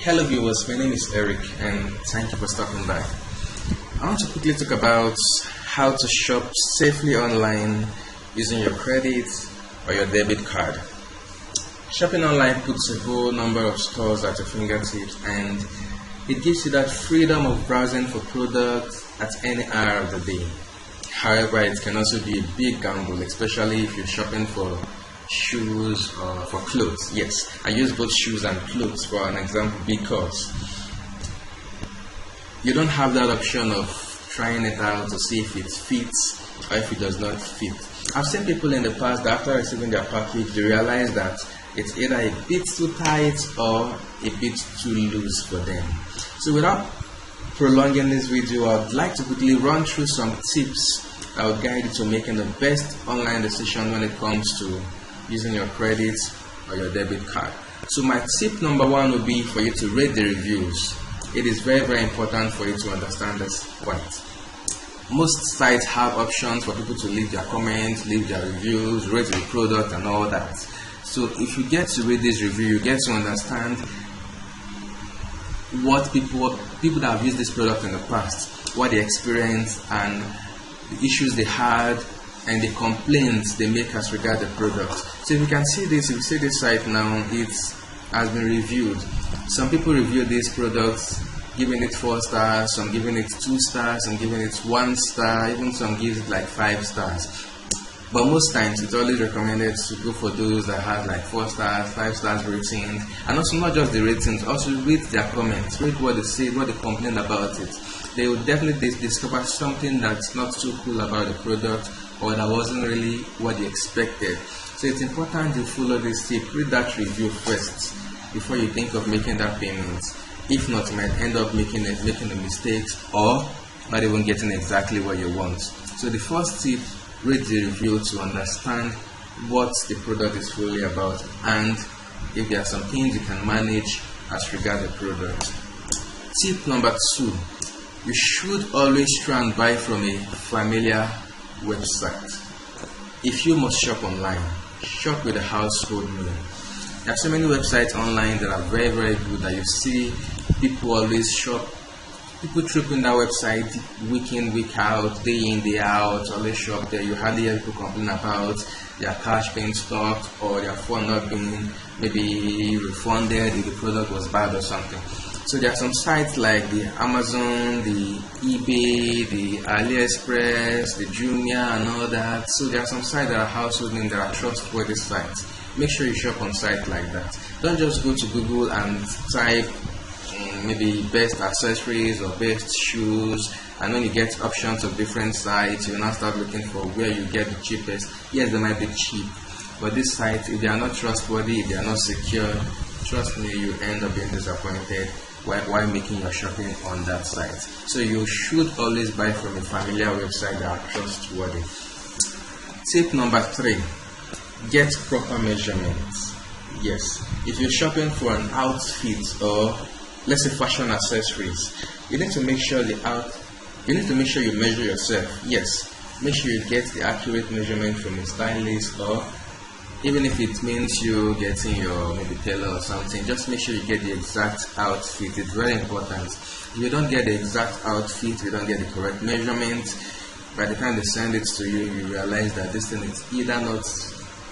Hello viewers, my name is Eric and thank you for stopping by. I want to quickly talk about how to shop safely online using your credit or your debit card. Shopping online puts a whole number of stores at your fingertips and it gives you that freedom of browsing for products at any hour of the day. However, it can also be a big gamble, especially if you're shopping for shoes or for clothes. Yes, I use both shoes and clothes for an example because you don't have that option of trying it out to see if it fits or if it does not fit. I've seen people in the past that after receiving their package they realize that it's either a bit too tight or a bit too loose for them. So without prolonging this video, I'd like to quickly run through some tips that will guide you to making the best online decision when it comes to using your credit or your debit card. So my tip number one would be for you to read the reviews. It is very important for you to understand this point. Most sites have options for people to leave their comments, leave their reviews, rate the product and all that. So if you get to read this review, you get to understand what people that have used this product in the past, what they experienced and the issues they had and the complaints they make as regard the product. So if you can see this, if you see this site now, it has been reviewed. Some people review these products giving it 4 stars, some giving it 2 stars, some giving it 1 star, even some gives it like 5 stars. But most times it's always recommended to go for those that have like 4 stars, 5 stars ratings, and also not just the ratings, also read their comments, read what they say, what they complain about it. They will definitely discover something that's not so cool about the product or that wasn't really what they expected. So it's important you follow this tip, read that review first before you think of making that payment. If not, you might end up making the mistakes or not even getting exactly what you want. So the first tip, read the review to understand what the product is fully about and if there are some things you can manage as regard the product. Tip number 2, you should always try and buy from a familiar website. If you must shop online, shop with a household name. There are so many websites online that are very good that you see people always shop. People tripping that website week in, week out, day in, day out, always shop there. You hardly hear people complain about their cash being stopped or their phone not being maybe refunded if the product was bad or something. So there are some sites like the Amazon, the eBay, the AliExpress, the Jumia and all that. So there are some sites that are household names that are trustworthy sites. Make sure you shop on sites like that. Don't just go to Google and type maybe best accessories or best shoes, and when you get options of different sites, you now start looking for where you get the cheapest. Yes, they might be cheap, but these sites, if they are not trustworthy, if they are not secure, trust me, you end up being disappointed while making your shopping on that site. So you should always buy from a familiar website that are trustworthy. Tip number 3, get proper measurements. Yes, if you're shopping for an outfit or let's say fashion accessories, you need to make sure you measure yourself. Yes, make sure you get the accurate measurement from a stylist, or even if it means you getting your maybe tailor or something, just make sure you get the exact outfit. It's very important. If you don't get the exact outfit, you don't get the correct measurement, by the time they send it to you, you realize that this thing is either not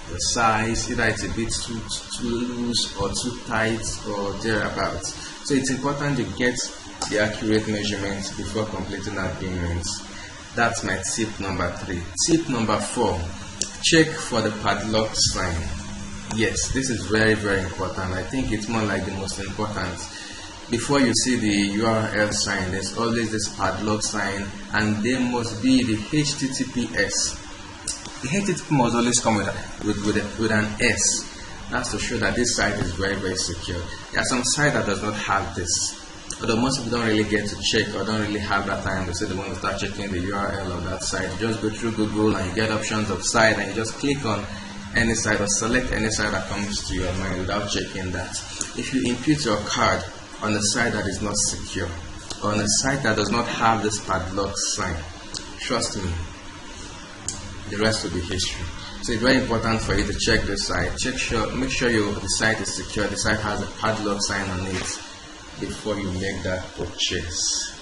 your size, either it's a bit too loose or too tight or thereabouts. So it's important you get the accurate measurements before completing that payment. That's my tip number 3. Tip number 4, check for the padlock sign. Yes, this is very important. I think it's more like the most important. Before you see the URL sign, there's always this padlock sign, and there must be the HTTPS. The HTTP must always come with an S. That's to show that this site is very secure. There are some sites that does not have this, although most people don't really get to check or don't really have that time to say they want to start checking the URL of that site. You just go through Google and you get options of site and you just click on any site or select any site that comes to your mind without checking that. If you input your card on a site that is not secure or on a site that does not have this padlock sign, trust me, the rest will be history. So it's very important for you to check the site. Make sure the site is secure. The site has a padlock sign on it. before you make that purchase.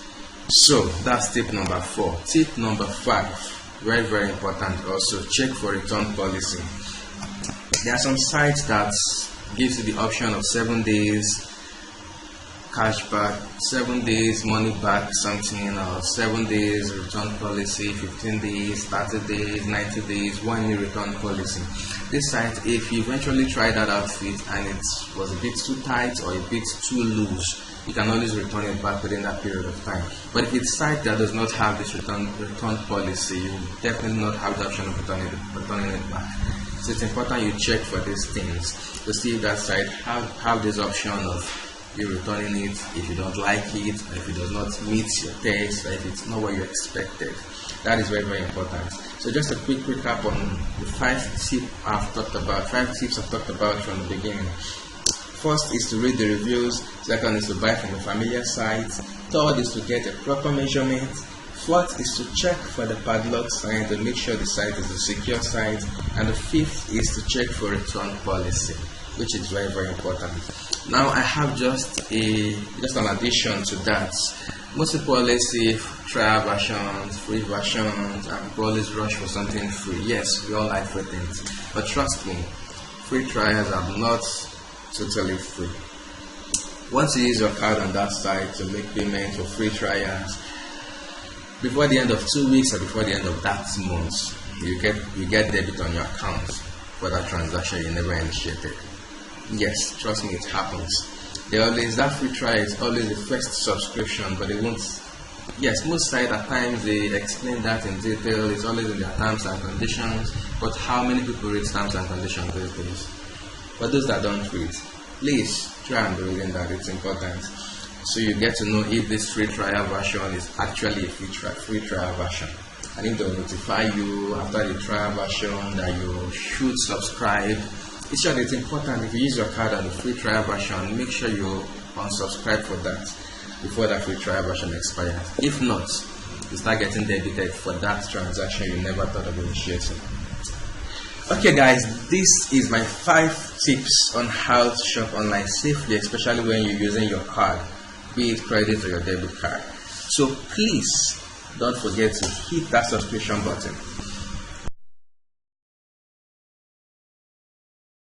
So that's tip number 4. Tip number 5, very, very important also, check for return policy. There are some sites that gives you the option of 7 days cashback, 7 days money back something, or 7 days return policy, 15 days, 30 days, 90 days, 1 year return policy. This site, if you eventually try that outfit and it was a bit too tight or a bit too loose, you can always return it back within that period of time. But if it's a site that does not have this return policy, you will definitely not have the option of returning it back. So it's important you check for these things to see if that site have this option of you returning it if you don't like it, or if it does not meet your taste, or if it's not what you expected. That is very, very important. So just a quick recap on the 5 tips I've talked about from the beginning. First is to read the reviews. Second is to buy from a familiar site. Third is to get a proper measurement. Fourth is to check for the padlock sign to make sure the site is a secure site. And the 5th is to check for return policy, which is very, very important. Now I have just an addition to that. Most people always say trial versions, free versions, and people always rush for something free. Yes, we all like free things, but trust me, free trials are not totally free. Once you use your card on that site to make payment for free trials, before the end of 2 weeks or before the end of that month, you get debit on your account for that transaction you never initiated. Yes, trust me, it happens. That free trial is always the first subscription, but they won't. Yes, most sites at times they explain that in detail. It's always in their terms and conditions. But how many people read terms and conditions these days? For those that don't read, please try and be reading that. It's important. So you get to know if this free trial version is actually a free trial version. And if they'll notify you after the trial version that you should subscribe. It's important, if you use your card on the free trial version, make sure you unsubscribe for that before that free trial version expires. If not, you start getting debited for that transaction you never thought of initiating. Okay guys, this is my 5 tips on how to shop online safely, especially when you're using your card, be it credit or your debit card. So please don't forget to hit that subscription button.